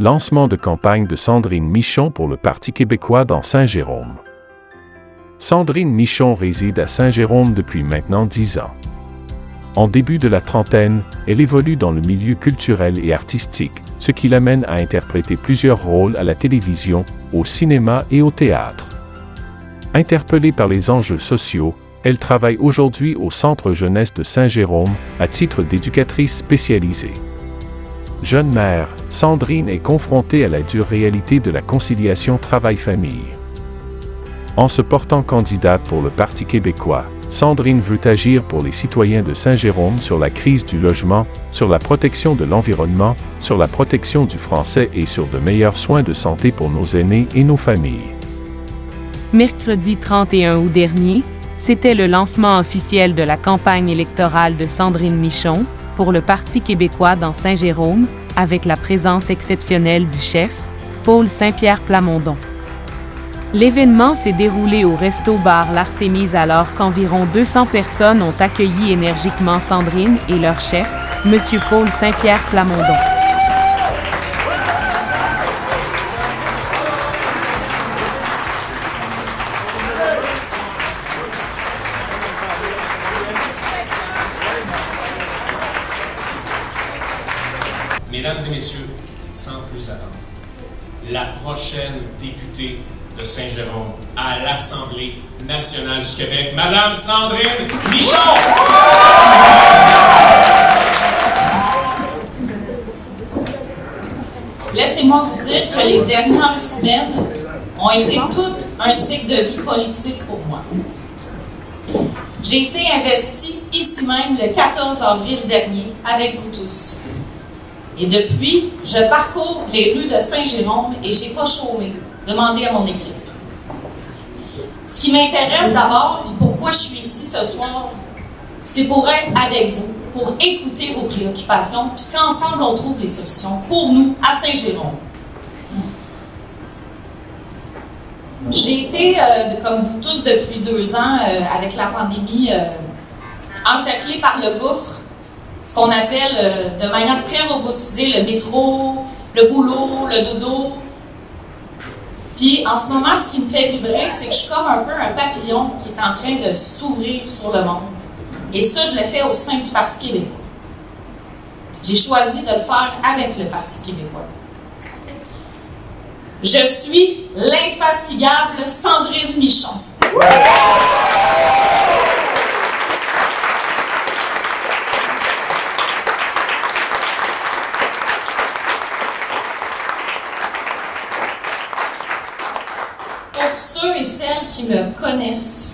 Lancement de campagne de Sandrine Michon pour le Parti québécois dans Saint-Jérôme. Sandrine Michon réside à Saint-Jérôme depuis maintenant 10 ans. En début de la trentaine, elle évolue dans le milieu culturel et artistique, ce qui l'amène à interpréter plusieurs rôles à la télévision, au cinéma et au théâtre. Interpellée par les enjeux sociaux, elle travaille aujourd'hui au Centre jeunesse de Saint-Jérôme, à titre d'éducatrice spécialisée. Jeune mère, Sandrine est confrontée à la dure réalité de la conciliation travail-famille. En se portant candidate pour le Parti québécois, Sandrine veut agir pour les citoyens de Saint-Jérôme sur la crise du logement, sur la protection de l'environnement, sur la protection du français et sur de meilleurs soins de santé pour nos aînés et nos familles. Mercredi 31 août dernier, c'était le lancement officiel de la campagne électorale de Sandrine Michon pour le Parti québécois dans Saint-Jérôme, avec la présence exceptionnelle du chef, Paul Saint-Pierre Plamondon. L'événement s'est déroulé au resto-bar L'Artémise alors qu'environ 200 personnes ont accueilli énergiquement Sandrine et leur chef, M. Paul Saint-Pierre Plamondon. Mesdames et messieurs, sans plus attendre, la prochaine députée de Saint-Jérôme à l'Assemblée nationale du Québec, Madame Sandrine Michon! Laissez-moi vous dire que les dernières semaines ont été toutes un cycle de vie politique pour moi. J'ai été investie ici même le 14 avril dernier avec vous tous. Et depuis, je parcours les rues de Saint-Jérôme et j'ai pas chômé. Demandez à mon équipe. Ce qui m'intéresse d'abord, puis pourquoi je suis ici ce soir, c'est pour être avec vous, pour écouter vos préoccupations, puis qu'ensemble on trouve les solutions pour nous à Saint-Jérôme. J'ai été, comme vous tous depuis 2 ans, avec la pandémie, encerclée par le gouffre, ce qu'on appelle de manière très robotisée le métro, le boulot, le dodo. Puis en ce moment, ce qui me fait vibrer, c'est que je suis comme un peu un papillon qui est en train de s'ouvrir sur le monde. Et ça, je le fais au sein du Parti québécois. J'ai choisi de le faire avec le Parti québécois. Je suis l'infatigable Sandrine Michon. Ceux et celles qui me connaissent,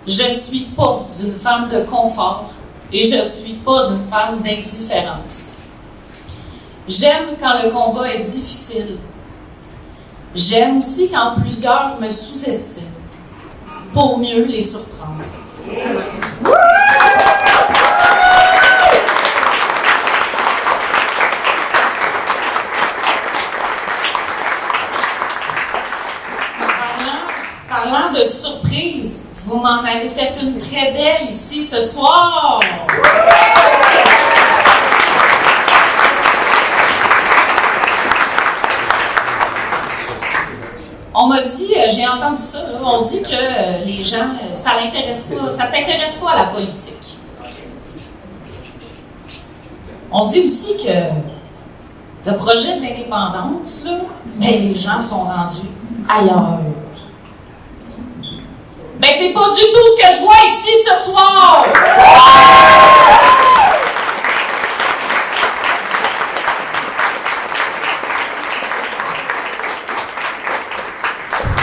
je ne suis pas une femme de confort et je ne suis pas une femme d'indifférence. J'aime quand le combat est difficile. J'aime aussi quand plusieurs me sous-estiment pour mieux les surprendre. Parlant de surprise, vous m'en avez fait une très belle ici ce soir. On m'a dit, j'ai entendu ça, là, on dit que les gens, ça s'intéresse pas à la politique. On dit aussi que le projet de l'indépendance, là, mais les gens sont rendus ailleurs. Mais c'est pas du tout ce que je vois ici ce soir!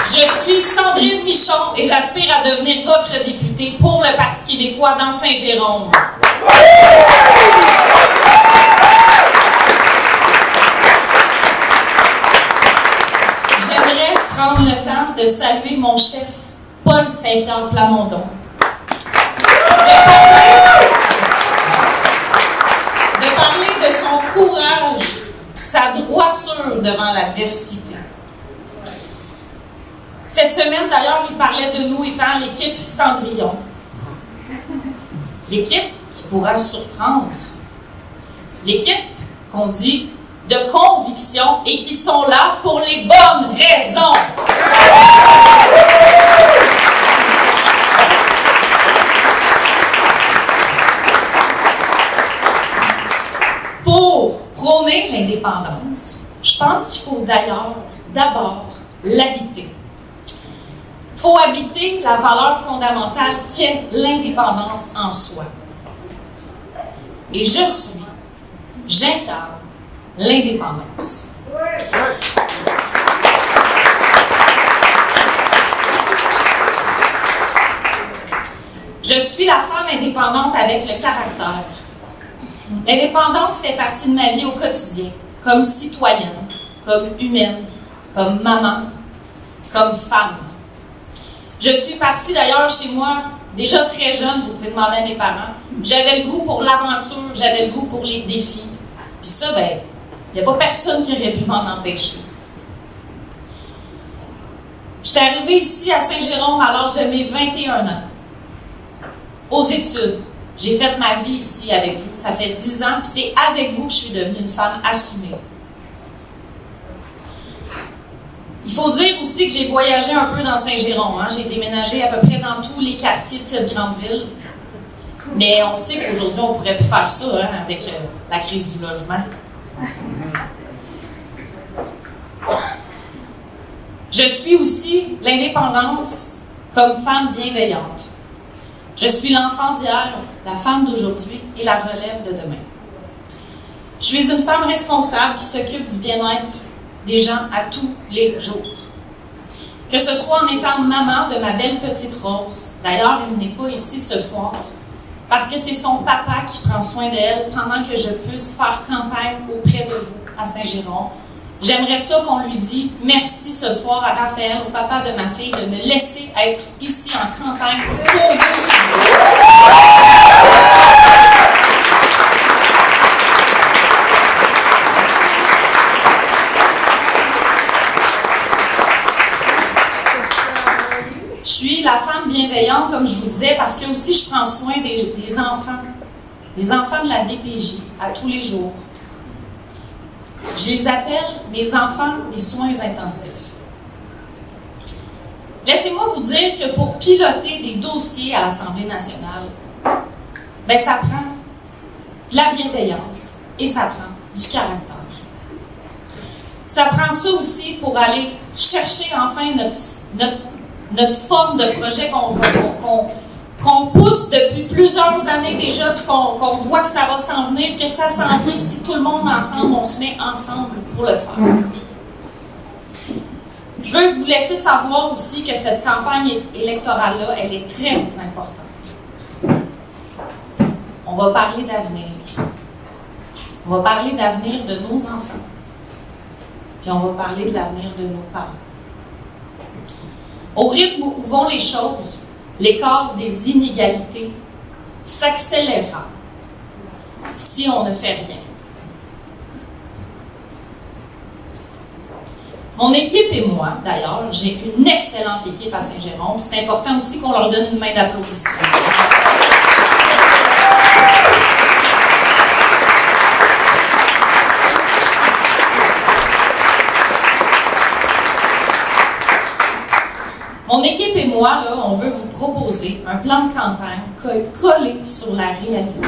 Je suis Sandrine Michon et j'aspire à devenir votre députée pour le Parti québécois dans Saint-Jérôme. J'aimerais prendre le temps de saluer mon chef, Paul Saint-Pierre Plamondon. De parler de son courage, sa droiture devant l'adversité. Cette semaine, d'ailleurs, il parlait de nous étant l'équipe Cendrillon. L'équipe qui pourra surprendre. L'équipe qu'on dit de conviction et qui sont là pour les bonnes raisons. Pour prôner l'indépendance, je pense qu'il faut d'ailleurs d'abord l'habiter. Il faut habiter la valeur fondamentale qu'est l'indépendance en soi. Et j'incarne l'indépendance. Je suis la femme indépendante avec le caractère. L'indépendance fait partie de ma vie au quotidien, comme citoyenne, comme humaine, comme maman, comme femme. Je suis partie d'ailleurs chez moi, déjà très jeune, vous pouvez demander à mes parents. J'avais le goût pour l'aventure, j'avais le goût pour les défis. Puis ça, il n'y a pas personne qui aurait pu m'en empêcher. J'étais arrivée ici à Saint-Jérôme à l'âge de mes 21 ans, aux études. J'ai fait ma vie ici avec vous. Ça fait 10 ans, puis c'est avec vous que je suis devenue une femme assumée. Il faut dire aussi que j'ai voyagé un peu dans Saint-Jérôme. J'ai déménagé à peu près dans tous les quartiers de cette grande ville. Mais on sait qu'aujourd'hui, on ne pourrait plus faire ça avec la crise du logement. Je suis aussi l'indépendance comme femme bienveillante. Je suis l'enfant d'hier, la femme d'aujourd'hui et la relève de demain. Je suis une femme responsable qui s'occupe du bien-être des gens à tous les jours. Que ce soit en étant maman de ma belle petite Rose, d'ailleurs, elle n'est pas ici ce soir, parce que c'est son papa qui prend soin d'elle pendant que je puisse faire campagne auprès de vous à Saint-Jérôme. J'aimerais ça qu'on lui dise merci ce soir à Raphaël, au papa de ma fille, de me laisser être ici en campagne pour vous. Je suis la femme bienveillante, comme je vous disais, parce que aussi je prends soin des enfants de la DPJ à tous les jours. Je les appelle mes enfants des soins intensifs. Laissez-moi vous dire que pour piloter des dossiers à l'Assemblée nationale, ça prend de la bienveillance et ça prend du caractère. Ça prend ça aussi pour aller chercher enfin notre forme de projet qu'on pousse depuis plusieurs années déjà, puis qu'on voit que ça va s'en venir, que ça s'en vient si tout le monde ensemble, on se met ensemble pour le faire. Je veux vous laisser savoir aussi que cette campagne électorale-là, elle est très importante. On va parler d'avenir. On va parler d'avenir de nos enfants. Puis on va parler de l'avenir de nos parents. Au rythme où vont les choses, l'écart des inégalités s'accélérera si on ne fait rien. Mon équipe et moi, d'ailleurs, j'ai une excellente équipe à Saint-Jérôme. C'est important aussi qu'on leur donne une main d'applaudissement. Mon équipe et moi, là, on veut vous proposer un plan de campagne collé sur la réalité.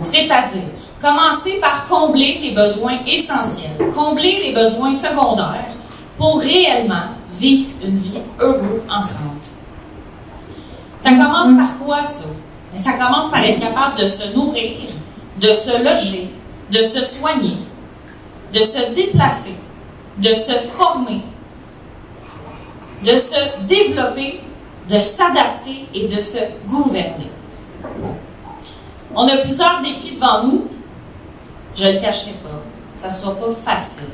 C'est-à-dire, commencer par combler les besoins essentiels, combler les besoins secondaires pour réellement vivre une vie heureuse ensemble. Ça commence par quoi, ça? Ça commence par être capable de se nourrir, de se loger, de se soigner, de se déplacer, de se former, de se développer, de s'adapter et de se gouverner. On a plusieurs défis devant nous. Je ne le cacherai pas. Ça ne sera pas facile.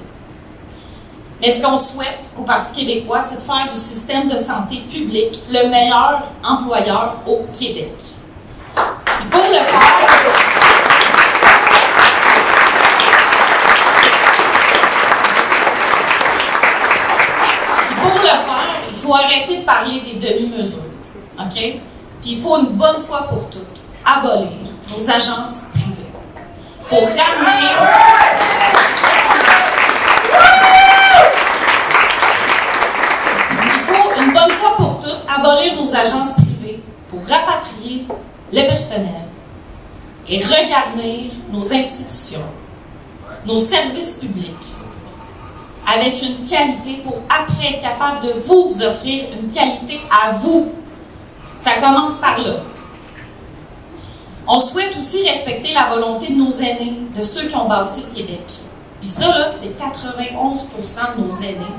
Mais ce qu'on souhaite au Parti québécois, c'est de faire du système de santé public le meilleur employeur au Québec. Et pour le faire, il faut arrêter de parler des demi-mesures. OK? Puis il faut une bonne fois pour toutes abolir nos agences privées. pour ramener il faut une bonne fois pour toutes abolir nos agences privées pour rapatrier le personnel et regarnir nos institutions, nos services publics avec une qualité pour après être capable de vous offrir une qualité à vous. Ça commence par là. On souhaite aussi respecter la volonté de nos aînés, de ceux qui ont bâti le Québec. Puis ça, là, c'est 91% de nos aînés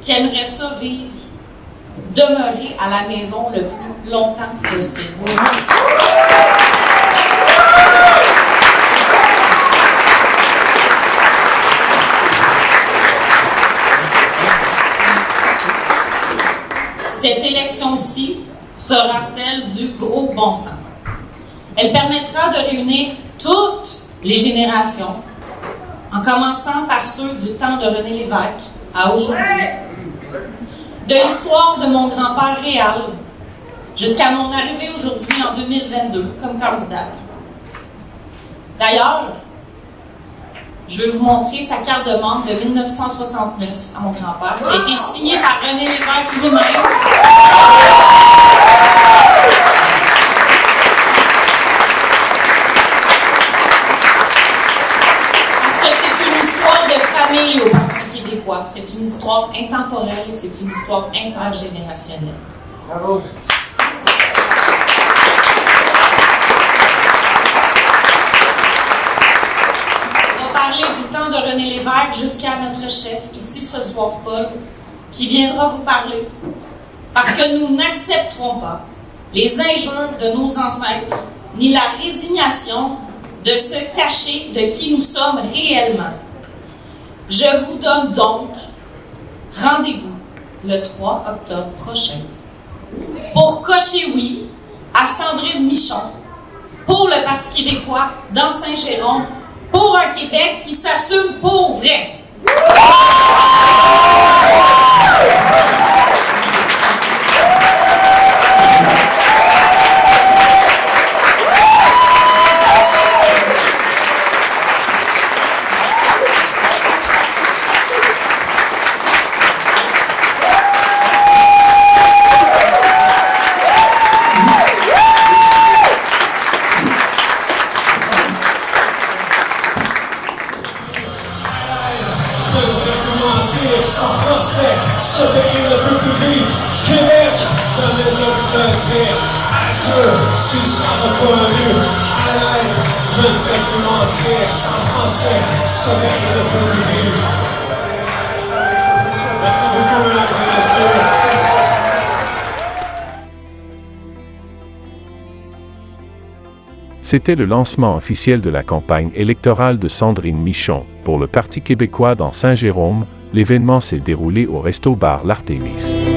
qui aimeraient ça vivre, demeurer à la maison le plus longtemps possible. Cette élection-ci sera celle du gros bon sens. Elle permettra de réunir toutes les générations, en commençant par ceux du temps de René Lévesque à aujourd'hui, de l'histoire de mon grand-père Réal jusqu'à mon arrivée aujourd'hui en 2022 comme candidate. D'ailleurs, je vais vous montrer sa carte de membre de 1969 à mon grand-père, qui a été signée par René Lévesque lui-même. Parce que c'est une histoire de famille au Parti québécois. C'est une histoire intemporelle et c'est une histoire intergénérationnelle. Bravo. Du temps de René Lévesque jusqu'à notre chef, ici ce soir, Paul, qui viendra vous parler. Parce que nous n'accepterons pas les injures de nos ancêtres, ni la résignation de se cacher de qui nous sommes réellement. Je vous donne donc rendez-vous le 3 octobre prochain pour cocher oui à Sandrine Michon, pour le Parti québécois dans Saint-Jérôme, pour un Québec qui s'assume pour vrai. Surveiller le peuple public du Québec, ça ne laisse rien dire. Adieu, tu seras reconnu. À l'aide, je ne peux plus mentir. Sans français, surveiller le peuple public. Merci beaucoup, mesdames et messieurs. C'était le lancement officiel de la campagne électorale de Sandrine Michon pour le Parti québécois dans Saint-Jérôme. L'événement s'est déroulé au Resto Bar L'Artémis.